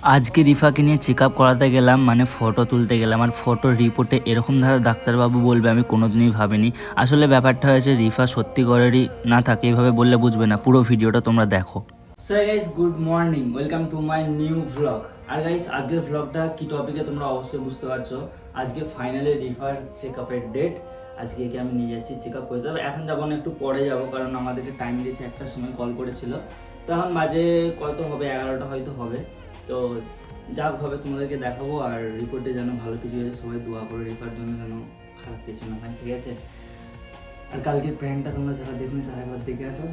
আজকে রিফাকে নিয়ে check up করাতে গেলাম, মানে ফটো তুলতে গেলাম। আর ফটোর রিপোর্টে এরকম ধারা ডাক্তারবাবু বলবে আমি কোনোদিনই ভাবিনি। আসলে ব্যাপারটা হয়েছে রিফা সত্যিকারেরই না থাকে, এইভাবে বললে বুঝবে না। পুরো ভিডিওটা তোমরা দেখো। So guys, good morning, welcome to my new vlog. আর গাইস, আজকের ভ্লগটা কি টপিকে তোমরা অবশ্যই বুঝতে পারছো। আজকে ফাইনালি রিফার চেক আপের ডেট। আজকে একে আমি নিয়ে যাচ্ছি চেক আপ করতে। তবে এখন যাবো না, একটু পরে যাবো, কারণ আমাদেরকে টাইম দিয়েছে, একটার সময় কল করেছিল। তো এখন বাজে কত হবে, 11টা হয়তো হবে। তো যা হবে তোমাদেরকে দেখাবো। আর রিপোর্টে যেন ভালো কিছু হয়েছে, সবাই দোয়া করে রিপোর্ট জন্য, যেন খারাপ কিছু না হয়, ঠিক আছে। আর কালকের প্র্যাঙ্কটা তোমরা যারা দেখুন তারা একবার দেখে আসো।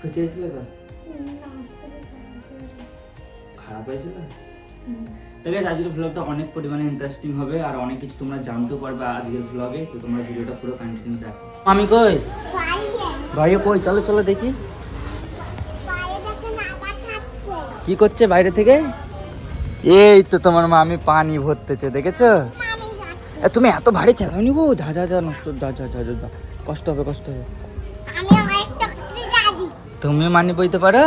খুশি হয়েছিল? এবার খারাপ হয়েছিল। ঠিক আছে, আজকের ভ্লগটা অনেক পরিমাণে ইন্টারেস্টিং হবে আর অনেক কিছু তোমরা জানতেও পারবে আজকের ভ্লগে। তো তোমরা ভিডিওটা পুরো কন্টিনিউ দেখো। আমি কই ভাই, কই চলো চলো দেখি কি করছে বাইরে থেকে। এই তো তোমার মা আমি পানি ভরতেছে, দেখেছো? তুমি এত ভারী চালাও নি গো, যা যা যা নষ্ট, যা যা যা যা, কষ্ট হবে কষ্ট হবে। তুমি মানি বইতে পারো?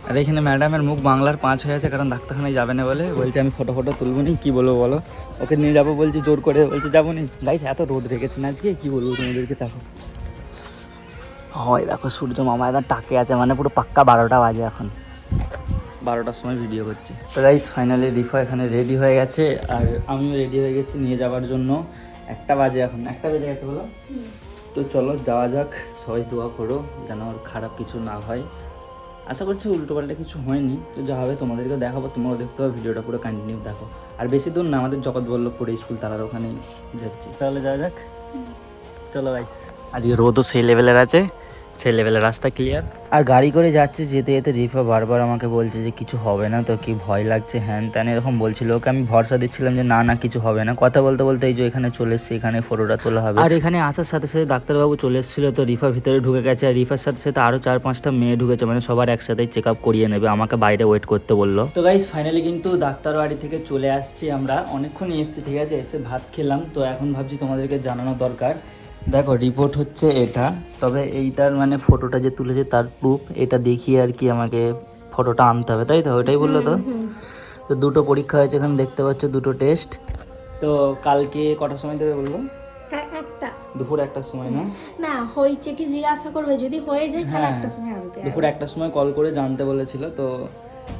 আর এখানে ম্যাডামের মুখ বাংলার 5 হয়ে আছে, কারণ ডাক্তারখানায় যাবে না বলে। বলছে আমি ফটো তুলবো নি, কি বলবো বলো। ওকে নিয়ে যাবো বলছি, জোর করে বলছে যাবো নি। গাইস, এত রোদ রেখেছে না আজকে, কি বলবো তোমাদেরকে। দেখো হয়, দেখো সূর্য মামা একদম টাকে আছে, মানে পুরো পাক্কা 12টা বাজে এখন। 12টার সময় ভিডিও করছি। তো গাইস, ফাইনালি রিফা এখানে রেডি হয়ে গেছে আর আমিও রেডি হয়ে গেছি নিয়ে যাওয়ার জন্য। 1টা বাজে, এখন 1টা বেজে গেছে বলো। তো চলো যাওয়া যাক। সবাই দোয়া করো যেন ওর খারাপ কিছু না হয়। আশা করছি উল্টোপাল্টা কিছু হয়নি। তো যা হবে তোমাদেরকে দেখাবো, তোমরাও দেখতে হবে। ভিডিওটা পুরো কন্টিনিউ দেখো। আর বেশি দূর না, আমাদের জগৎবল্লভপুরে স্কুল, তারার ওখানেই যাচ্ছি। তাহলে যাওয়া যাক, চলো গাইস। আজকে রোদও সেই লেভেলের আছে, সেই লেভেলের রাস্তা ক্লিয়ার। আর গাড়ি করে যাচ্ছে, যেতে যেতে রিফা বারবার আমাকে বলছে যে কিছু হবে না তো, কি ভয় লাগছে হ্যান ত্যান এরকম বলছিল। ওকে আমি ভরসা দিচ্ছিলাম যে না না কিছু হবে না। কথা বলতে বলতে এই যে এখানে চলে এসেছি, এখানে ফটোটা তোলা হবে। আর এখানে আসার সাথে সাথে ডাক্তারবাবু চলে এসেছিল। তো রিফা ভিতরে ঢুকে গেছে, আর রিফার সাথে সাথে আরও 4-5টা মেয়ে ঢুকেছে, মানে সবার একসাথে চেক আপ করিয়ে নেবে। আমাকে বাইরে ওয়েট করতে বললো। তো গাইস, ফাইনালি কিন্তু ডাক্তার বাড়ি থেকে চলে আসছি আমরা। অনেকক্ষণই এসেছি, ঠিক আছে। এসে ভাত খেলাম। তো এখন ভাবছি তোমাদেরকে জানানো দরকার। দেখো রিপোর্ট হচ্ছে এটা, তবে এইটার মানে ফটোটা যে তুলেছে তার প্রুফ, এটা দেখিয়ে আর কি আমাকে ফটোটা আনতে হবে, তাই তো? ওইটাই বললো তো। তো 2টো পরীক্ষা হয়েছে, এখানে দেখতে পাচ্ছ 2টো টেস্ট। তো কালকে কটার সময় দেবে বলবো? দুপুর 1টার সময়। না না হয়েছে কি জিজ্ঞাসা করবে, যদি হয়ে যায় তাহলে 1টার সময় আনতে হবে। দুপুর 1টার সময় কল করে জানতে বলেছিল। তো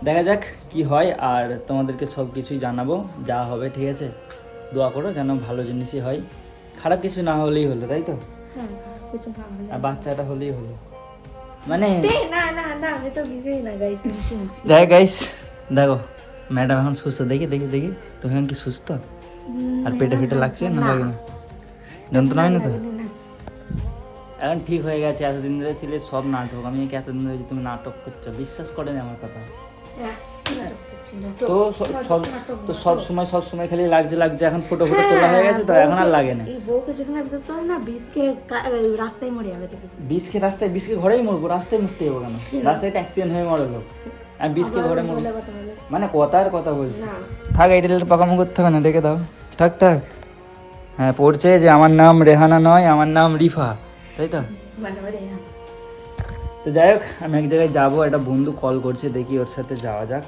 দেখা যাক কি হয়, আর তোমাদেরকে সব কিছুই জানাবো যা হবে, ঠিক আছে। দোয়া করো যেন ভালো জিনিসই হয়, খারাপ কিছু না হলেই হলো, তাই তো? আর বাচ্চাটা হলেই হলো, মানে দেখ গাইস, দেখো ম্যাডাম এখন সুস্থ, দেখি দেখি দেখি তো এখন কি সুস্থ? আর পেটে ফেটে লাগছে না লাগে না? যন্ত্রণা হয় না তো? এখন ঠিক হয়ে গেছে। এতদিন ধরে ছিল সব নাটক। আমি এতদিন ধরে তুমি নাটক করছো, বিশ্বাস করেন আমার কথা। তো সব সময় খালি লাগছে লাগছে। এখন ফটো তোলা হয়ে গেছে তো এখন আর লাগে না। বিষকে রাস্তায়, বিষকে ঘরেই মরবো, রাস্তায় মরতে যাবো কেন? রাস্তায় অ্যাক্সিডেন্ট হয়ে মরলো, আমি বিষকে ঘরে মরবো মানে কথার কথা বলছি। থাক, এই টেলের পাকামো করতে হবে না, রেখে দাও। থাক থাক। হ্যাঁ, পড়ছে যে আমার নাম রেহানা নয়, আমার নাম রিফা, তাই তো? তো যাই হোক, আমি এক জায়গায় যাবো, একটা বন্ধু কল করছে, দেখি ওর সাথে যাওয়া যাক,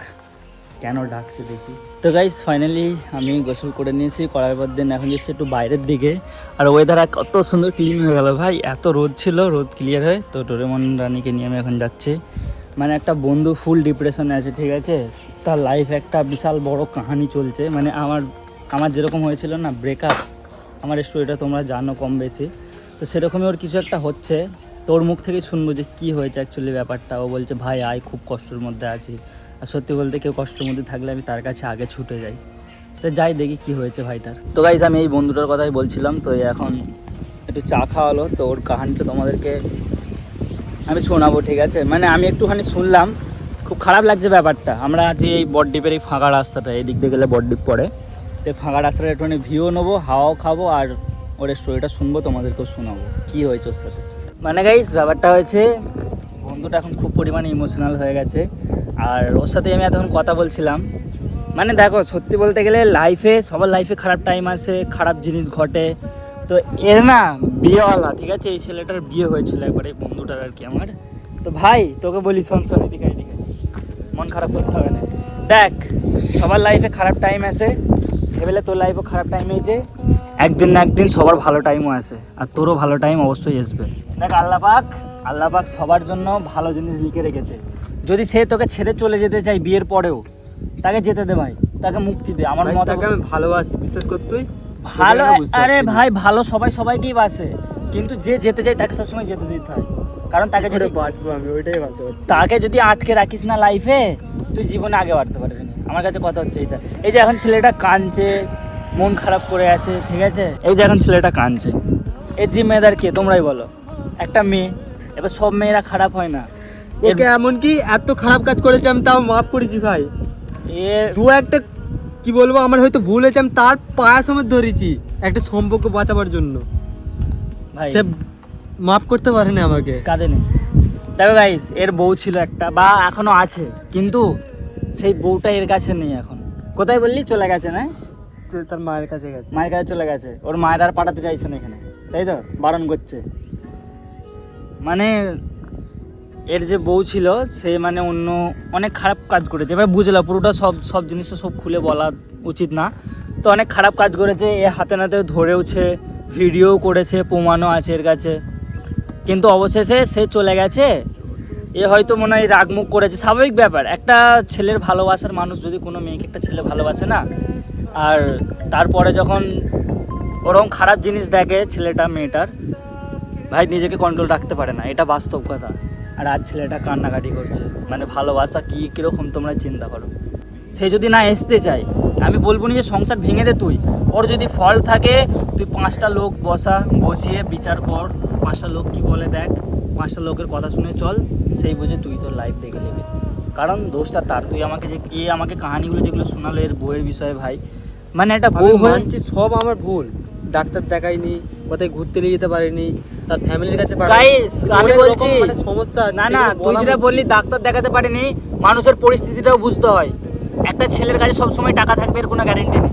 কেন ডাকছে দেখি। তো গাইস, ফাইনালি আমি গোসল করে নিয়েছি, করার পর দিন এখন যাচ্ছি একটু বাইরের দিকে। আর ওয়েদার কত সুন্দর ক্লিন হয়ে গেল ভাই, এত রোদ ছিল, রোদ ক্লিয়ার হয়ে। তো ডোরেমন রানীকে নিয়ে আমি এখন যাচ্ছি। মানে একটা বন্ধু ফুল ডিপ্রেশনে আছে, ঠিক আছে। তার লাইফ একটা বিশাল বড় কাহিনী চলছে, মানে আমার যেরকম হয়েছিল না ব্রেকআপ, আমার স্টোরিটা তোমরা জানো কম বেশি। তো সেরকমই ওর কিছু একটা হচ্ছে। তো ওর মুখ থেকে শুনবো যে কী হয়েছে অ্যাকচুয়ালি ব্যাপারটা। ও বলছে ভাই আয়, খুব কষ্টের মধ্যে আছি। আর সত্যি বলতে কেউ কষ্টের মধ্যে থাকলে আমি তার কাছে আগে ছুটে যাই। তো যাই দেখি কি হয়েছে ভাইটার। তো গাইস, আমি এই বন্ধুটার কথাই বলছিলাম। তো এখন একটু চা খাওয়ালো, তো ওর কাহানিটা তোমাদেরকে আমি শোনাবো, ঠিক আছে। মানে আমি একটুখানি শুনলাম, খুব খারাপ লাগছে ব্যাপারটা। আমরা আছি এই বড়দ্বীপের এই ফাঁকা রাস্তাটা, এই দিক দিয়ে গেলে বড়দ্বীপ পড়ে। তো ফাঁকা রাস্তাটা একটুখানি ভিউ নেবো, হাওয়াও খাবো, আর ওর স্টোরিটা শুনবো, তোমাদেরকেও শোনাবো কী হয়েছে ওর সাথে। মানে গাইস, ব্যাপারটা হয়েছে বন্ধুটা এখন খুব পরিমাণে ইমোশনাল হয়ে গেছে। আর ওর সাথে আমি এতক্ষণ কথা বলছিলাম। মানে দেখো, সত্যি বলতে গেলে লাইফে, সবার লাইফে খারাপ টাইম আসে, খারাপ জিনিস ঘটে। তো এর না বিয়েওয়ালা, ঠিক আছে। এই ছেলেটার বিয়ে হয়েছিল একবার, এই বন্ধুটার আর কি আমার। তো ভাই তোকে বলি, শোন এদিকে, মন খারাপ করতে হবে না। দেখ সবার লাইফে খারাপ টাইম আসে, ভেবেলে তোর লাইফও খারাপ টাইম হয়েছে, একদিন না একদিন সবার ভালো টাইমও আসে, আর তোরও ভালো টাইম অবশ্যই আসবে। দেখ আল্লাহ পাক সবার জন্য ভালো জিনিস লিখে রেখেছে। যদি সে তোকে ছেড়ে চলে যেতে চাই বিয়ের পরেও, তাকে যেতে দে ভাই, তাকে মুক্তি দে। আমার মত তাকে আমি ভালোবাসি, বিশ্বাস কর তুই। ভালো, আরে ভাই ভালো সবাইকেই বাসে, কিন্তু যে যেতে চাই তাকে সবসময় যেতে দিতে হয়। কারণ তাকে যদি বাঁচবো আমি, ওইটাই ভাবতে পারছি। তাকে যদি আটকে রাখিস না লাইফে, তুই জীবনে আগে বাড়তে পারবি না। আমার কাছে কথা হচ্ছে এইটা। এই যে এখন ছেলেটা কাঁদছে, মন খারাপ করে আছে, ঠিক আছে, এই যে এখন ছেলেটা কাঁদছে, এর জিম্মেদার কে তোমরাই বলো? একটা মেয়ে। এবার সব মেয়েরা খারাপ হয় না। ওকে এমনকি এত খারাপ কাজ করেছে আমি তাও মাফ করেছি ভাই। এর দু একটা কি বলবো, আমার হয়তো ভুল হয়েছে, আমি তার পায়া সমেত ধরেছি একটা সম্পর্ক বাঁচাবার জন্য। ভাই সে মাফ করতে পারেনি আমাকে। কাঁদে নিস। দেখো গাইস, এর বউ ছিল একটা, বা এখনো আছে, কিন্তু সেই বউটা এর কাছে নেই এখন। কোথায় বললি চলে গেছে না? তার মায়ের কাছে গেছে। মায়ের কাছে চলে গেছে। ওর মায়ের আর পাঠাতে চাইছে না এখানে, তাই তো, বারণ করছে। মানে এর যে বউ ছিল সে মানে অন্য অনেক খারাপ কাজ করেছে। এবার বুঝলাম পুরোটা, সব জিনিসটা সব খুলে বলা উচিত না, তো অনেক খারাপ কাজ করেছে। এ হাতে নাতে ধরেওছে, ভিডিও করেছে, প্রমাণও আছে এর কাছে, কিন্তু অবশেষে সে চলে গেছে। এ হয়তো মনে হয় রাগমুখ করেছে, স্বাভাবিক ব্যাপার। একটা ছেলের ভালোবাসার মানুষ যদি কোনো মেয়েকে একটা ছেলে ভালোবাসে না, আর তারপরে যখন ওরকম খারাপ জিনিস দেখে ছেলেটা মেয়েটার, ভাই নিজেকে কন্ট্রোল রাখতে পারে না, এটা বাস্তব কথা। আর আজ ছেলেটা কান্নাকাটি করছে, মানে ভালোবাসা কি কীরকম তোমরা চিন্তা করো। সে যদি না আসতে চায়, আমি বলবো না যে সংসার ভেঙে দে তুই, ওর যদি ফল থাকে তুই 5টা লোক বসিয়ে বিচার কর, 5টা লোক কি বলে দেখ, 5টা লোকের কথা শুনে চল, সেই বুঝে তুই তোর লাইফ দেখে নেবে। কারণ দোষটা তার। তুই আমাকে যে আমাকে কাহানিগুলো যেগুলো শোনালো এর বউয়ের বিষয়ে, ভাই মানে একটা বউ হয়ে মানছি সব আমার ভুল। ডাক্তার দেখাইনি, কোথায় ঘুরতে নিয়ে যেতে পারিনি, তার ফ্যামিলির কাছে গাইস আমি বলছি সমস্যা আছে। না না, তুই যেটা বললি ডাক্তার দেখাতে পারিনি, মানুষের পরিস্থিতিটাও বুঝতে হয়। একটা ছেলের কাছে সবসময় টাকা থাকবে এর কোনো গ্যারেন্টি নেই।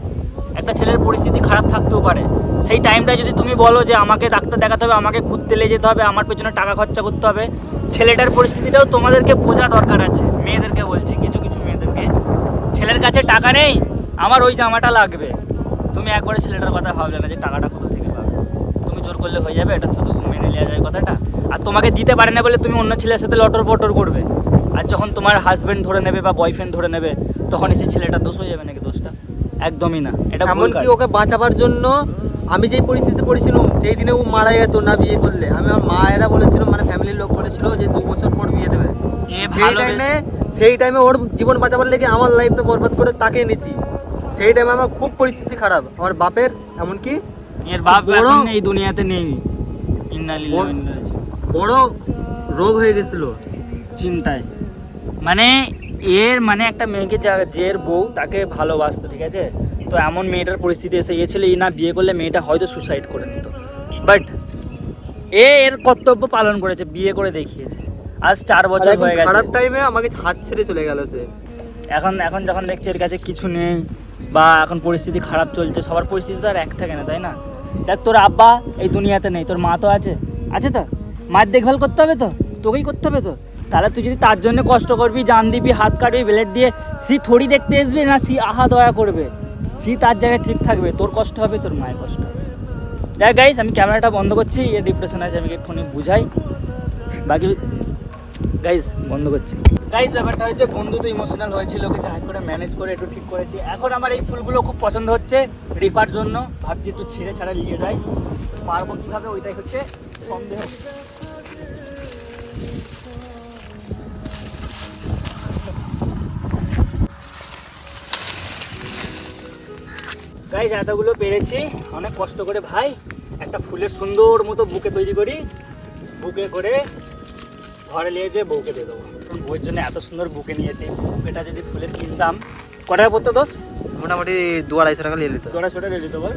একটা ছেলের পরিস্থিতি খারাপ থাকতেও পারে। সেই টাইমটা যদি তুমি বলো যে আমাকে ডাক্তার দেখাতে হবে, আমাকে ঘুরতে নিয়ে যেতে হবে, আমার পেছনে টাকা খরচা করতে হবে, ছেলেটার পরিস্থিতিটাও তোমাদেরকে বোঝা দরকার আছে। মেয়েদেরকে বলছি, কিছু কিছু মেয়েদেরকে, ছেলের কাছে টাকা নেই, আমার ওই জামাটা লাগবে, তুমি একবারে ছেলেটার কথা ভাবলে না যে টাকাটা কোথা থেকে পাবে। তুমি জোর করলে হয়ে যাবে, এটা শুধু মেনে নেওয়া যায় কথাটা। আর তোমাকে দিতে পারে না বলে তুমি অন্য ছেলের সাথে লটর পটর করবে, আর যখন তোমার হাজবেন্ড ধরে নেবে বা বয়ফ্রেন্ড ধরে নেবে, তখন এসে ছেলেটার দোষ হয়ে যাবে নাকি? দোষটা একদমই না, এটা ভুল এমনকি কাজ। ওকে বাঁচাবার জন্য আমি যেই পরিস্থিতি পড়েছিলাম সেই দিনে ও মারা যেত না বিয়ে করলে। আমি আমার মায়েরা বলেছিল, মানে ফ্যামিলির লোক বলেছিল যে 2 বছর পর বিয়ে দেবে। সেই টাইমে ওর জীবন বাঁচাবার লেগে আমার লাইফটা বরবাদ করে তাকে এনেছি। সেই টাইমে আমার খুব পরিস্থিতি খারাপ, আমার বাপের, এমনকি এর বাপ বড়- এখন এই দুনিয়াতে নেই। ইন্না লিল্লাহি ওয়া ইন্না ইলাইহি রাজিউন। বড় রোগ হয়ে গেছিল চিন্তায়, মানে এর মানে একটা মেয়েকে যে এর বউ তাকে ভালোবাসতো, ঠিক আছে, তো এমন মেয়েটার পরিস্থিতি এসে গিয়েছিল, এই না বিয়ে করলে মেয়েটা হয়তো সুসাইড করে নিত, বাট এর কর্তব্য পালন করেছে, বিয়ে করে দেখিয়েছে। আজ 4 বছর হয়ে গেছে। খারাপ টাইমে আমাকে হাত ছেড়ে চলে গেল সে। এখন যখন দেখছে এর কাছে কিছু নেই, বা এখন পরিস্থিতি খারাপ চলছে, সবার পরিস্থিতি তো আর এক থাকে না, তাই না? দেখ তোর আব্বা এই দুনিয়াতে নেই, তোর মা তো আছে তো, মায়ের দেখভাল করতে হবে তো, তোকেই করতে হবে তো। তাহলে তুই যদি তার জন্য কষ্ট করবি, জান দিবি, হাত কাটবি ব্লেড দিয়ে, সি থোড়ি দেখতে আসবি না, সি আহা দয়া করবে, সি তার জায়গায় ঠিক থাকবে, তোর কষ্ট হবে, তোর মায়ের কষ্ট হবে। দেখ গাইস, আমি ক্যামেরাটা বন্ধ করছি, এর ডিপ্রেশন আছে, আমি একটুখানি বুঝাই, বাকি গাইস বন্ধ করছি। গাইস ব্যাপারটা হচ্ছে, বন্ধু তো ইমোশনাল হয়েছিল, ওকে যাই করে ম্যানেজ করে একটু ঠিক করেছি। এখন আমার এই ফুলগুলো খুব পছন্দ হচ্ছে রিপার জন্য, ভাবছি একটু ছিঁড়ে ছাড়া নিয়ে যাই, পারবো কীভাবে ওইটাই হচ্ছে সন্দেহ। গাইস এতগুলো পেরেছি অনেক কষ্ট করে ভাই, একটা ফুলের সুন্দর মতো বুকে তৈরি করি, বুকে করে ঘরে নিয়ে যেয়ে বউকে দিয়ে দেবো। বউয়ের জন্য এত সুন্দর বুকে নিয়েছি, বুকেটা যদি ফুলের কিনতাম কটা পড়তো দোষ? মোটামুটি 2-250 টাকা নিয়ে নিত। জোড়া ছোটা নিয়ে নিত বল।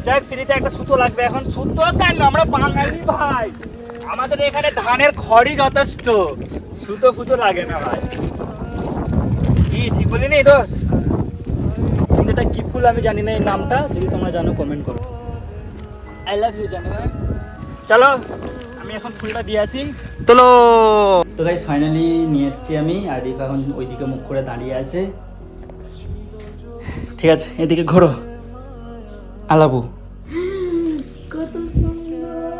দেখ ফ্রিতে একটা সুতো লাগবে, এখন সুতো কেন, আমরা বাঙালি ভাই, আমাদের এখানে ধানের খড়ই যথেষ্ট, সুতো ফুতো লাগে না ভাই। কি ঠিক বলি নি দোষ? কিন্তু এটা কি ফুল আমি জানি না, এই নামটা যদি তোমরা জানো কমেন্ট করো। আই লাভ ইউ জানো। চলো আমি এখন ফুলটা দিয়ে আসি। চলো। তো গাইস ফাইনালি নিয়ে এসেছি আমি, আর রিফা এখন ওইদিকে মুখ করে দাঁড়িয়ে আছে। ঠিক আছে, এদিকে ঘোরো। আলাবু কত সুন্দর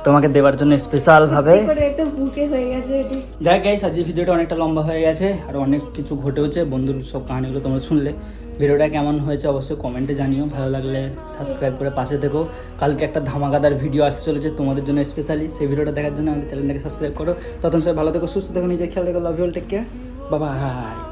তোমাকে দেওয়ার জন্য স্পেশাল ভাবে। করে একটা বুকে হয়ে গেছে এটি। যাই গাইস, আজকের ভিডিওটা অনেকটা লম্বা হয়ে গেছে আর অনেক কিছু ঘটেওছে, বন্ধুর সব কাহিনীগুলো তোমরা শুনলে। ভিডিওটা কেমন হয়েছে অবশ্যই কমেন্টে জানিও, ভালো লাগলে সাবস্ক্রাইব করে পাশে থেকো। কালকে একটা ধামাকাদার ভিডিও আসতে চলেছে তোমাদের জন্য স্পেশালি, সেই ভিডিওটা দেখার জন্য আমাদের চ্যানেলটাকে সাবস্ক্রাইব করো। তখন সবাই ভালো থেকো, সুস্থ থেকো, নিজের খেয়াল রেখো। Love you all, take care, bye by.